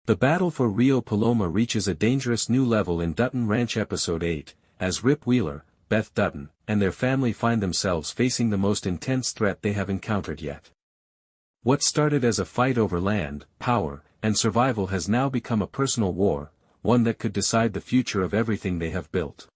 The battle for Rio Paloma reaches a dangerous new level in Dutton Ranch Episode 8, as Rip Wheeler, Beth Dutton, and their family find themselves facing the most intense threat they have encountered yet. What started as a fight over land, power, and survival has now become a personal war, one that could decide the future of everything they have built.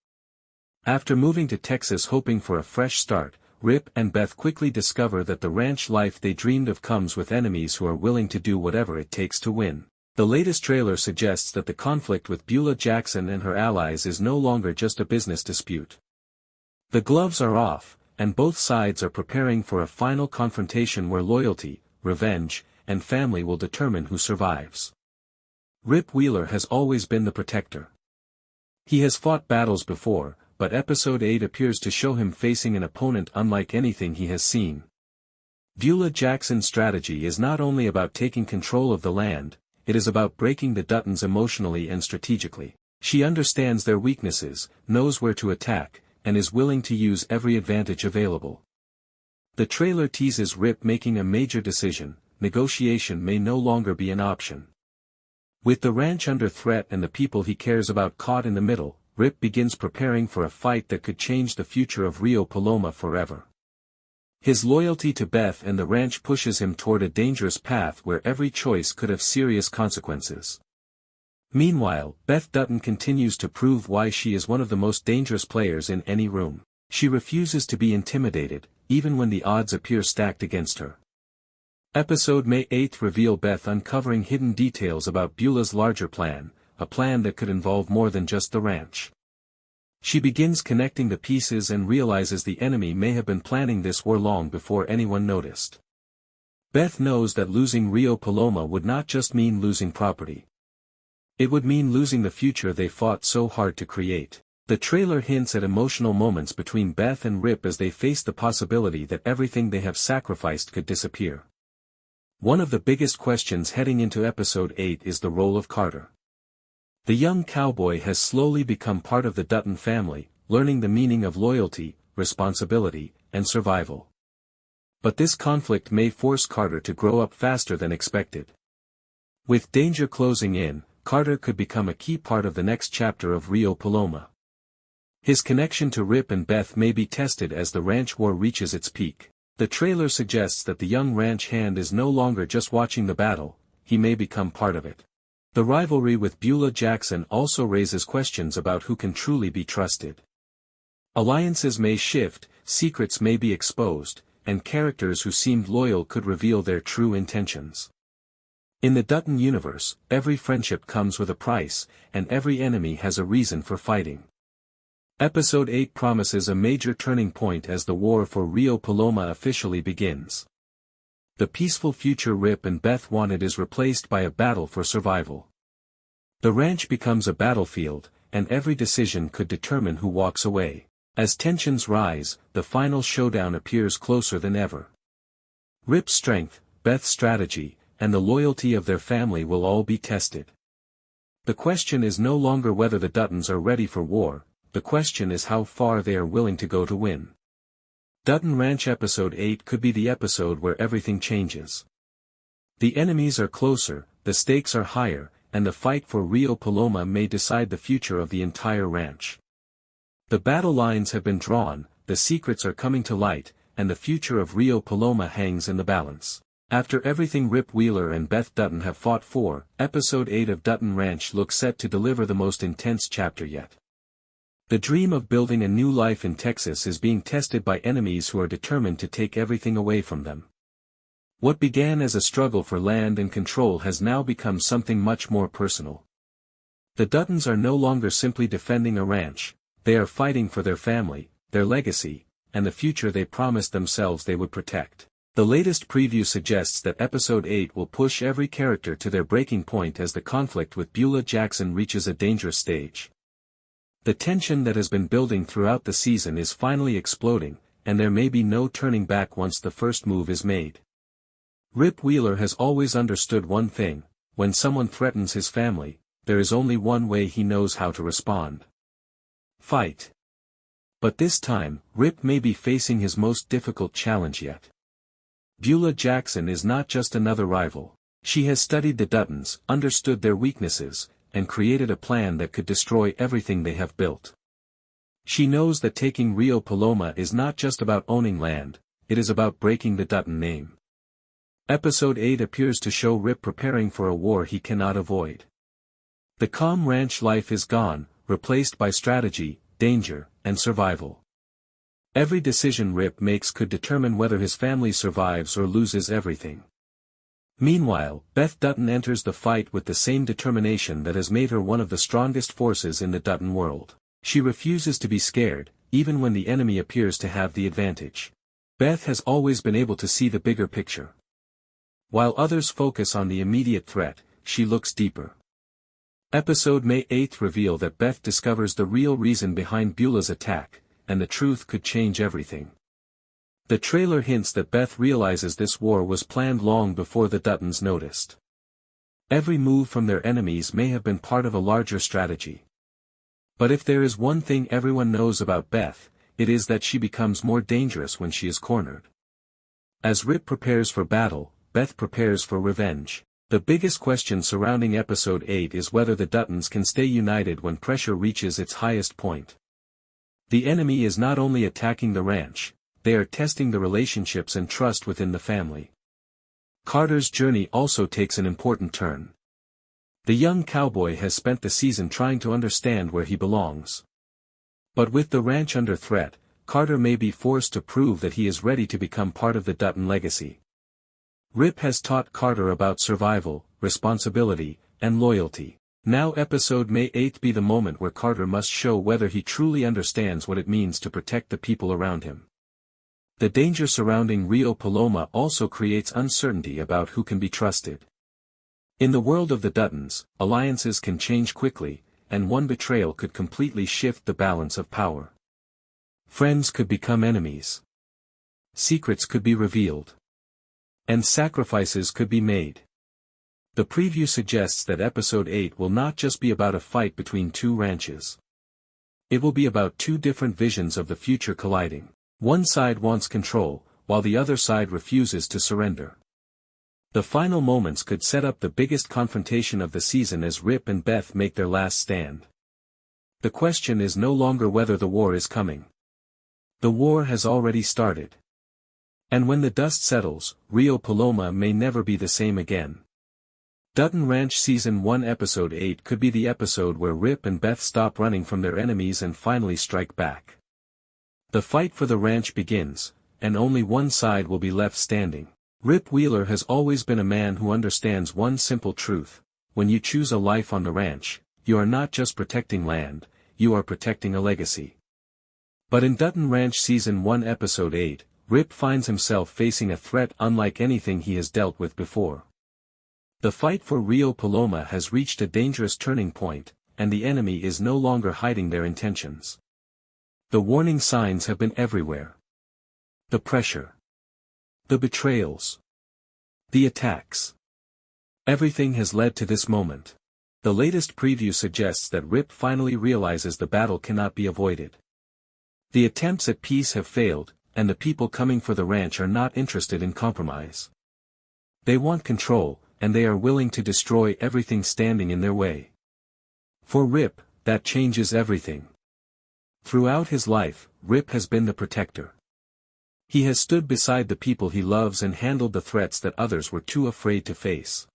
After moving to Texas hoping for a fresh start, Rip and Beth quickly discover that the ranch life they dreamed of comes with enemies who are willing to do whatever it takes to win. The latest trailer suggests that the conflict with Beulah Jackson and her allies is no longer just a business dispute. The gloves are off, and both sides are preparing for a final confrontation where loyalty, revenge, and family will determine who survives. Rip Wheeler has always been the protector. He has fought battles before, but Episode 8 appears to show him facing an opponent unlike anything he has seen. Beulah Jackson's strategy is not only about taking control of the land, it is about breaking the Duttons emotionally and strategically. She understands their weaknesses, knows where to attack, and is willing to use every advantage available. The trailer teases Rip making a major decision: negotiation may no longer be an option. With the ranch under threat and the people he cares about caught in the middle, Rip begins preparing for a fight that could change the future of Rio Paloma forever. His loyalty to Beth and the ranch pushes him toward a dangerous path where every choice could have serious consequences. Meanwhile, Beth Dutton continues to prove why she is one of the most dangerous players in any room. She refuses to be intimidated, even when the odds appear stacked against her. Episode May 8 reveal Beth uncovering hidden details about Beulah's larger plan, a plan that could involve more than just the ranch. She begins connecting the pieces and realizes the enemy may have been planning this war long before anyone noticed. Beth knows that losing Rio Paloma would not just mean losing property. It would mean losing the future they fought so hard to create. The trailer hints at emotional moments between Beth and Rip as they face the possibility that everything they have sacrificed could disappear. One of the biggest questions heading into Episode 8 is the role of Carter. The young cowboy has slowly become part of the Dutton family, learning the meaning of loyalty, responsibility, and survival. But this conflict may force Carter to grow up faster than expected. With danger closing in, Carter could become a key part of the next chapter of Rio Paloma. His connection to Rip and Beth may be tested as the ranch war reaches its peak. The trailer suggests that the young ranch hand is no longer just watching the battle, he may become part of it. The rivalry with Beulah Jackson also raises questions about who can truly be trusted. Alliances may shift, secrets may be exposed, and characters who seemed loyal could reveal their true intentions. In the Dutton universe, every friendship comes with a price, and every enemy has a reason for fighting. Episode 8 promises a major turning point as the war for Rio Paloma officially begins. The peaceful future Rip and Beth wanted is replaced by a battle for survival. The ranch becomes a battlefield, and every decision could determine who walks away. As tensions rise, the final showdown appears closer than ever. Rip's strength, Beth's strategy, and the loyalty of their family will all be tested. The question is no longer whether the Duttons are ready for war, the question is how far they are willing to go to win. Dutton Ranch Episode 8 could be the episode where everything changes. The enemies are closer, the stakes are higher, and the fight for Rio Paloma may decide the future of the entire ranch. The battle lines have been drawn, the secrets are coming to light, and the future of Rio Paloma hangs in the balance. After everything Rip Wheeler and Beth Dutton have fought for, Episode 8 of Dutton Ranch looks set to deliver the most intense chapter yet. The dream of building a new life in Texas is being tested by enemies who are determined to take everything away from them. What began as a struggle for land and control has now become something much more personal. The Duttons are no longer simply defending a ranch, they are fighting for their family, their legacy, and the future they promised themselves they would protect. The latest preview suggests that Episode 8 will push every character to their breaking point as the conflict with Beulah Jackson reaches a dangerous stage. The tension that has been building throughout the season is finally exploding, and there may be no turning back once the first move is made. Rip Wheeler has always understood one thing: when someone threatens his family, there is only one way he knows how to respond. Fight. But this time, Rip may be facing his most difficult challenge yet. Beulah Jackson is not just another rival. She has studied the Duttons, understood their weaknesses, and created a plan that could destroy everything they have built. She knows that taking Rio Paloma is not just about owning land, it is about breaking the Dutton name. Episode 8 appears to show Rip preparing for a war he cannot avoid. The calm ranch life is gone, replaced by strategy, danger, and survival. Every decision Rip makes could determine whether his family survives or loses everything. Meanwhile, Beth Dutton enters the fight with the same determination that has made her one of the strongest forces in the Dutton world. She refuses to be scared, even when the enemy appears to have the advantage. Beth has always been able to see the bigger picture. While others focus on the immediate threat, she looks deeper. Episode May 8 reveal that Beth discovers the real reason behind Beulah's attack, and the truth could change everything. The trailer hints that Beth realizes this war was planned long before the Duttons noticed. Every move from their enemies may have been part of a larger strategy. But if there is one thing everyone knows about Beth, it is that she becomes more dangerous when she is cornered. As Rip prepares for battle, Beth prepares for revenge. The biggest question surrounding Episode 8 is whether the Duttons can stay united when pressure reaches its highest point. The enemy is not only attacking the ranch, they are testing the relationships and trust within the family. Carter's journey also takes an important turn. The young cowboy has spent the season trying to understand where he belongs. But with the ranch under threat, Carter may be forced to prove that he is ready to become part of the Dutton legacy. Rip has taught Carter about survival, responsibility, and loyalty. Now Episode May 8 be the moment where Carter must show whether he truly understands what it means to protect the people around him. The danger surrounding Rio Paloma also creates uncertainty about who can be trusted. In the world of the Duttons, alliances can change quickly, and one betrayal could completely shift the balance of power. Friends could become enemies. Secrets could be revealed. And sacrifices could be made. The preview suggests that Episode 8 will not just be about a fight between two ranches. It will be about two different visions of the future colliding. One side wants control, while the other side refuses to surrender. The final moments could set up the biggest confrontation of the season as Rip and Beth make their last stand. The question is no longer whether the war is coming. The war has already started. And when the dust settles, Rio Paloma may never be the same again. Dutton Ranch Season 1 Episode 8 could be the episode where Rip and Beth stop running from their enemies and finally strike back. The fight for the ranch begins, and only one side will be left standing. Rip Wheeler has always been a man who understands one simple truth: when you choose a life on the ranch, you are not just protecting land, you are protecting a legacy. But in Dutton Ranch Season 1 Episode 8, Rip finds himself facing a threat unlike anything he has dealt with before. The fight for Rio Paloma has reached a dangerous turning point, and the enemy is no longer hiding their intentions. The warning signs have been everywhere. The pressure. The betrayals. The attacks. Everything has led to this moment. The latest preview suggests that Rip finally realizes the battle cannot be avoided. The attempts at peace have failed, and the people coming for the ranch are not interested in compromise. They want control, and they are willing to destroy everything standing in their way. For Rip, that changes everything. Throughout his life, Rip has been the protector. He has stood beside the people he loves and handled the threats that others were too afraid to face.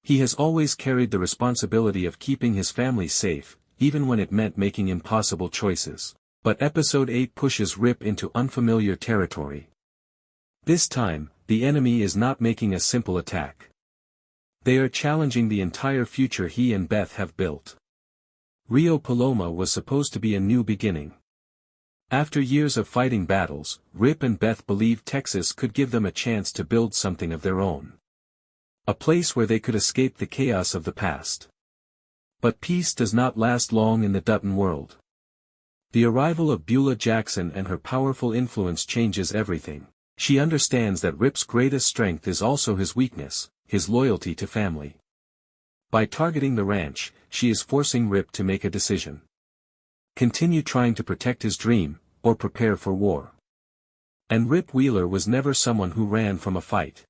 He has always carried the responsibility of keeping his family safe, even when it meant making impossible choices. But Episode 8 pushes Rip into unfamiliar territory. This time, the enemy is not making a simple attack. They are challenging the entire future he and Beth have built. Rio Paloma was supposed to be a new beginning. After years of fighting battles, Rip and Beth believed Texas could give them a chance to build something of their own. A place where they could escape the chaos of the past. But peace does not last long in the Dutton world. The arrival of Beulah Jackson and her powerful influence changes everything. She understands that Rip's greatest strength is also his weakness, his loyalty to family. By targeting the ranch, she is forcing Rip to make a decision. Continue trying to protect his dream, or prepare for war. And Rip Wheeler was never someone who ran from a fight.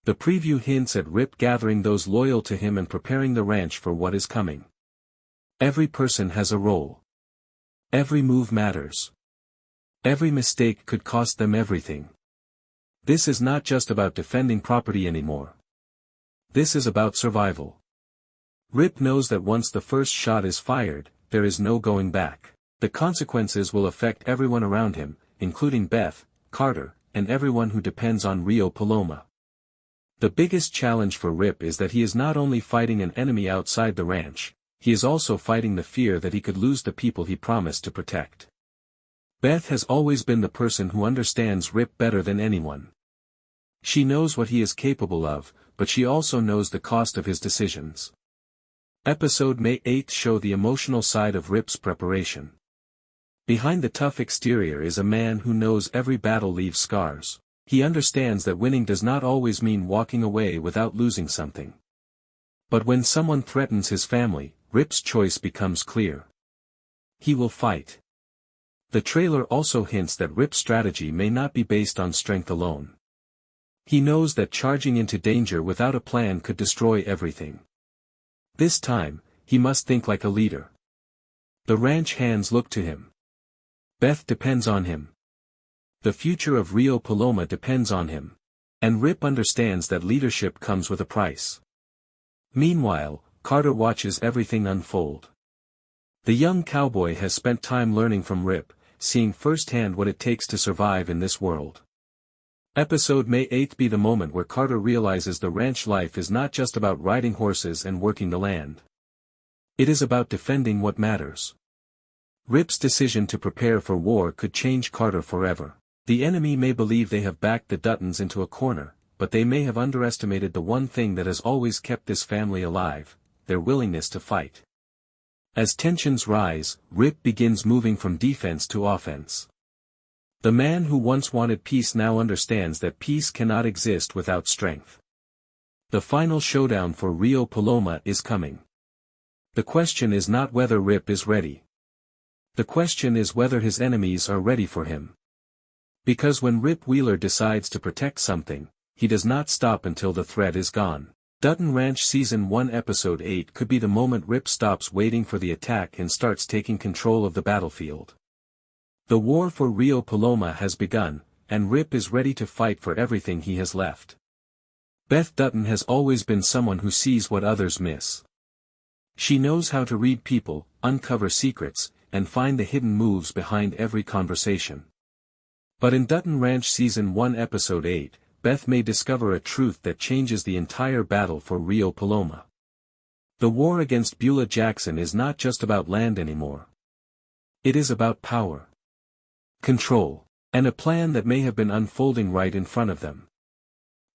The preview hints at Rip gathering those loyal to him and preparing the ranch for what is coming. Every person has a role. Every move matters. Every mistake could cost them everything. This is not just about defending property anymore. This is about survival. Rip knows that once the first shot is fired, there is no going back. The consequences will affect everyone around him, including Beth, Carter, and everyone who depends on Rio Paloma. The biggest challenge for Rip is that he is not only fighting an enemy outside the ranch, he is also fighting the fear that he could lose the people he promised to protect. Beth has always been the person who understands Rip better than anyone. She knows what he is capable of, but she also knows the cost of his decisions. Episode May 8 show the emotional side of Rip's preparation. Behind the tough exterior is a man who knows every battle leaves scars. He understands that winning does not always mean walking away without losing something. But when someone threatens his family, Rip's choice becomes clear. He will fight. The trailer also hints that Rip's strategy may not be based on strength alone. He knows that charging into danger without a plan could destroy everything. This time, he must think like a leader. The ranch hands look to him. Beth depends on him. The future of Rio Paloma depends on him. And Rip understands that leadership comes with a price. Meanwhile, Carter watches everything unfold. The young cowboy has spent time learning from Rip, seeing firsthand what it takes to survive in this world. Episode May 8 be the moment where Carter realizes the ranch life is not just about riding horses and working the land. It is about defending what matters. Rip's decision to prepare for war could change Carter forever. The enemy may believe they have backed the Duttons into a corner, but they may have underestimated the one thing that has always kept this family alive, their willingness to fight. As tensions rise, Rip begins moving from defense to offense. The man who once wanted peace now understands that peace cannot exist without strength. The final showdown for Rio Paloma is coming. The question is not whether Rip is ready. The question is whether his enemies are ready for him. Because when Rip Wheeler decides to protect something, he does not stop until the threat is gone. Dutton Ranch Season 1 Episode 8 could be the moment Rip stops waiting for the attack and starts taking control of the battlefield. The war for Rio Paloma has begun, and Rip is ready to fight for everything he has left. Beth Dutton has always been someone who sees what others miss. She knows how to read people, uncover secrets, and find the hidden moves behind every conversation. But in Dutton Ranch Season 1 Episode 8, Beth may discover a truth that changes the entire battle for Rio Paloma. The war against Beulah Jackson is not just about land anymore. It is about power, control, and a plan that may have been unfolding right in front of them.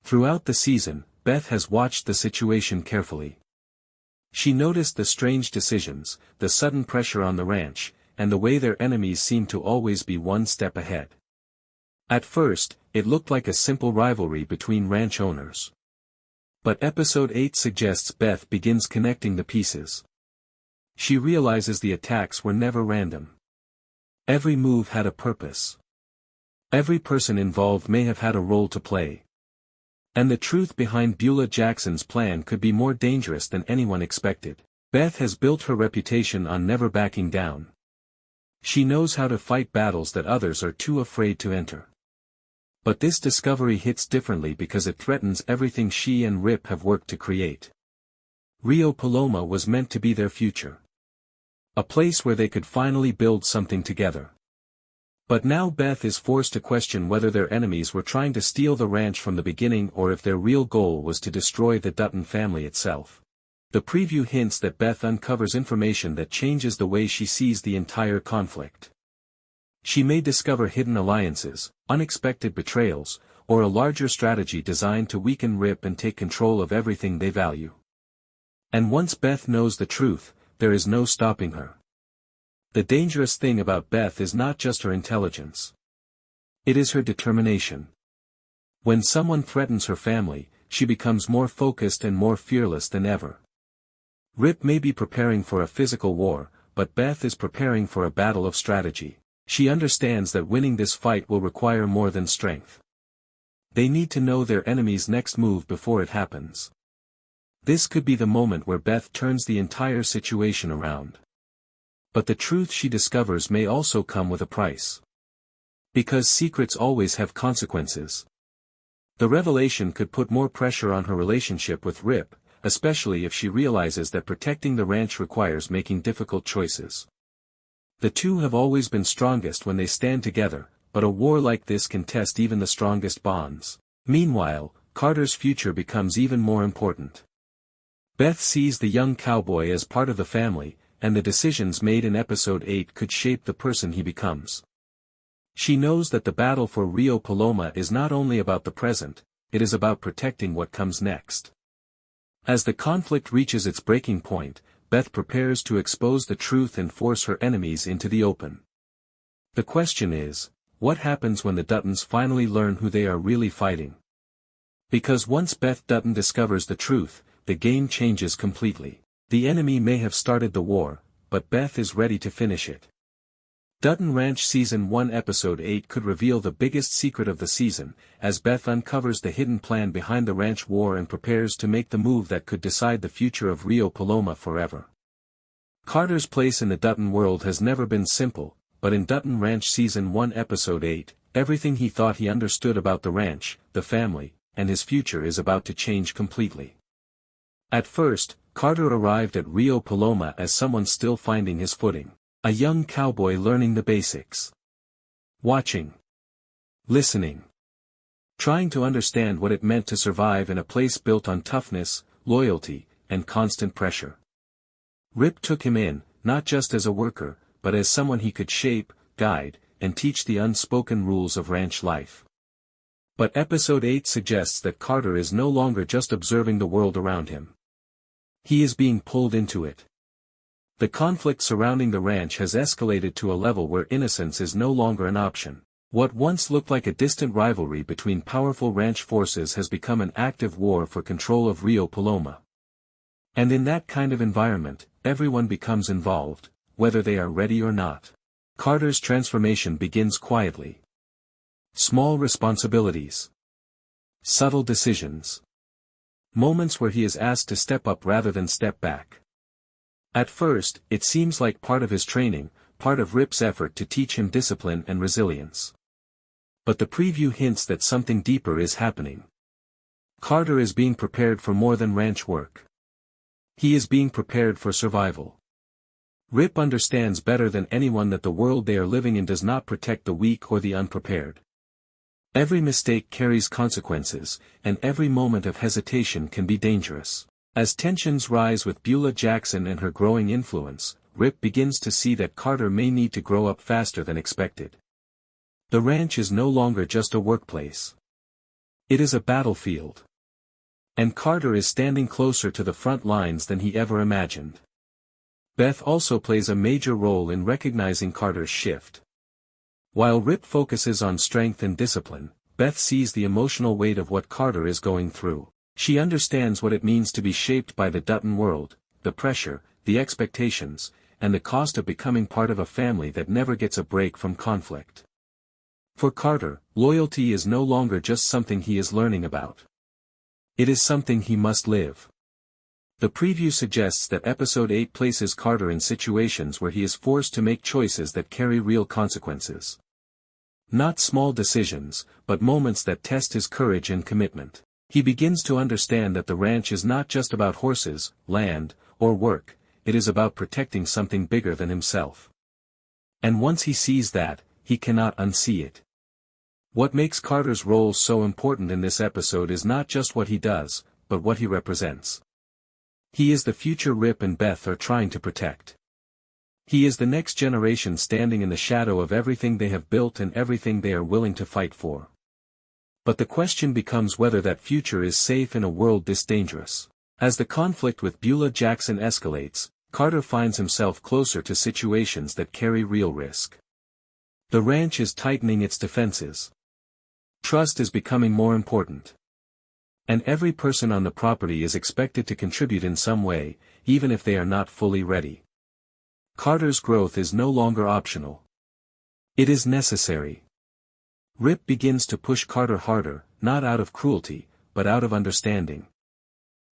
Throughout the season, Beth has watched the situation carefully. She noticed the strange decisions, the sudden pressure on the ranch, and the way their enemies seemed to always be one step ahead. At first, it looked like a simple rivalry between ranch owners. But Episode 8 suggests Beth begins connecting the pieces. She realizes the attacks were never random. Every move had a purpose. Every person involved may have had a role to play. And the truth behind Beulah Jackson's plan could be more dangerous than anyone expected. Beth has built her reputation on never backing down. She knows how to fight battles that others are too afraid to enter. But this discovery hits differently because it threatens everything she and Rip have worked to create. Rio Paloma was meant to be their future. A place where they could finally build something together. But now Beth is forced to question whether their enemies were trying to steal the ranch from the beginning or if their real goal was to destroy the Dutton family itself. The preview hints that Beth uncovers information that changes the way she sees the entire conflict. She may discover hidden alliances, unexpected betrayals, or a larger strategy designed to weaken Rip and take control of everything they value. And once Beth knows the truth, there is no stopping her. The dangerous thing about Beth is not just her intelligence. It is her determination. When someone threatens her family, she becomes more focused and more fearless than ever. Rip may be preparing for a physical war, but Beth is preparing for a battle of strategy. She understands that winning this fight will require more than strength. They need to know their enemy's next move before it happens. This could be the moment where Beth turns the entire situation around. But the truth she discovers may also come with a price. Because secrets always have consequences. The revelation could put more pressure on her relationship with Rip, especially if she realizes that protecting the ranch requires making difficult choices. The two have always been strongest when they stand together, but a war like this can test even the strongest bonds. Meanwhile, Carter's future becomes even more important. Beth sees the young cowboy as part of the family, and the decisions made in episode 8 could shape the person he becomes. She knows that the battle for Rio Paloma is not only about the present, it is about protecting what comes next. As the conflict reaches its breaking point, Beth prepares to expose the truth and force her enemies into the open. The question is, what happens when the Duttons finally learn who they are really fighting? Because once Beth Dutton discovers the truth, the game changes completely. The enemy may have started the war, but Beth is ready to finish it. Dutton Ranch Season 1 Episode 8 could reveal the biggest secret of the season, as Beth uncovers the hidden plan behind the ranch war and prepares to make the move that could decide the future of Rio Paloma forever. Carter's place in the Dutton world has never been simple, but in Dutton Ranch Season 1 Episode 8, everything he thought he understood about the ranch, the family, and his future is about to change completely. At first, Carter arrived at Rio Paloma as someone still finding his footing. A young cowboy learning the basics. Watching. Listening. Trying to understand what it meant to survive in a place built on toughness, loyalty, and constant pressure. Rip took him in, not just as a worker, but as someone he could shape, guide, and teach the unspoken rules of ranch life. But Episode 8 suggests that Carter is no longer just observing the world around him. He is being pulled into it. The conflict surrounding the ranch has escalated to a level where innocence is no longer an option. What once looked like a distant rivalry between powerful ranch forces has become an active war for control of Rio Paloma. And in that kind of environment, everyone becomes involved, whether they are ready or not. Carter's transformation begins quietly. Small responsibilities. Subtle decisions. Moments where he is asked to step up rather than step back. At first, it seems like part of his training, part of Rip's effort to teach him discipline and resilience. But the preview hints that something deeper is happening. Carter is being prepared for more than ranch work. He is being prepared for survival. Rip understands better than anyone that the world they are living in does not protect the weak or the unprepared. Every mistake carries consequences, and every moment of hesitation can be dangerous. As tensions rise with Beulah Jackson and her growing influence, Rip begins to see that Carter may need to grow up faster than expected. The ranch is no longer just a workplace. It is a battlefield. And Carter is standing closer to the front lines than he ever imagined. Beth also plays a major role in recognizing Carter's shift. While Rip focuses on strength and discipline, Beth sees the emotional weight of what Carter is going through. She understands what it means to be shaped by the Dutton world, the pressure, the expectations, and the cost of becoming part of a family that never gets a break from conflict. For Carter, loyalty is no longer just something he is learning about. It is something he must live. The preview suggests that Episode 8 places Carter in situations where he is forced to make choices that carry real consequences. Not small decisions, but moments that test his courage and commitment. He begins to understand that the ranch is not just about horses, land, or work, it is about protecting something bigger than himself. And once he sees that, he cannot unsee it. What makes Carter's role so important in this episode is not just what he does, but what he represents. He is the future Rip and Beth are trying to protect. He is the next generation standing in the shadow of everything they have built and everything they are willing to fight for. But the question becomes whether that future is safe in a world this dangerous. As the conflict with Beulah Jackson escalates, Carter finds himself closer to situations that carry real risk. The ranch is tightening its defenses. Trust is becoming more important. And every person on the property is expected to contribute in some way, even if they are not fully ready. Carter's growth is no longer optional. It is necessary. Rip begins to push Carter harder, not out of cruelty, but out of understanding.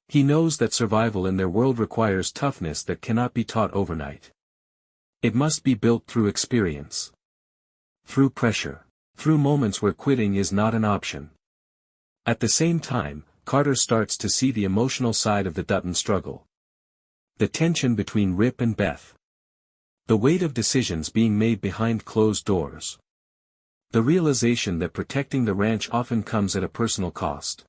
He knows that survival in their world requires toughness that cannot be taught overnight. It must be built through experience. Through pressure. Through moments where quitting is not an option. At the same time, Carter starts to see the emotional side of the Dutton struggle. The tension between Rip and Beth. The weight of decisions being made behind closed doors. The realization that protecting the ranch often comes at a personal cost.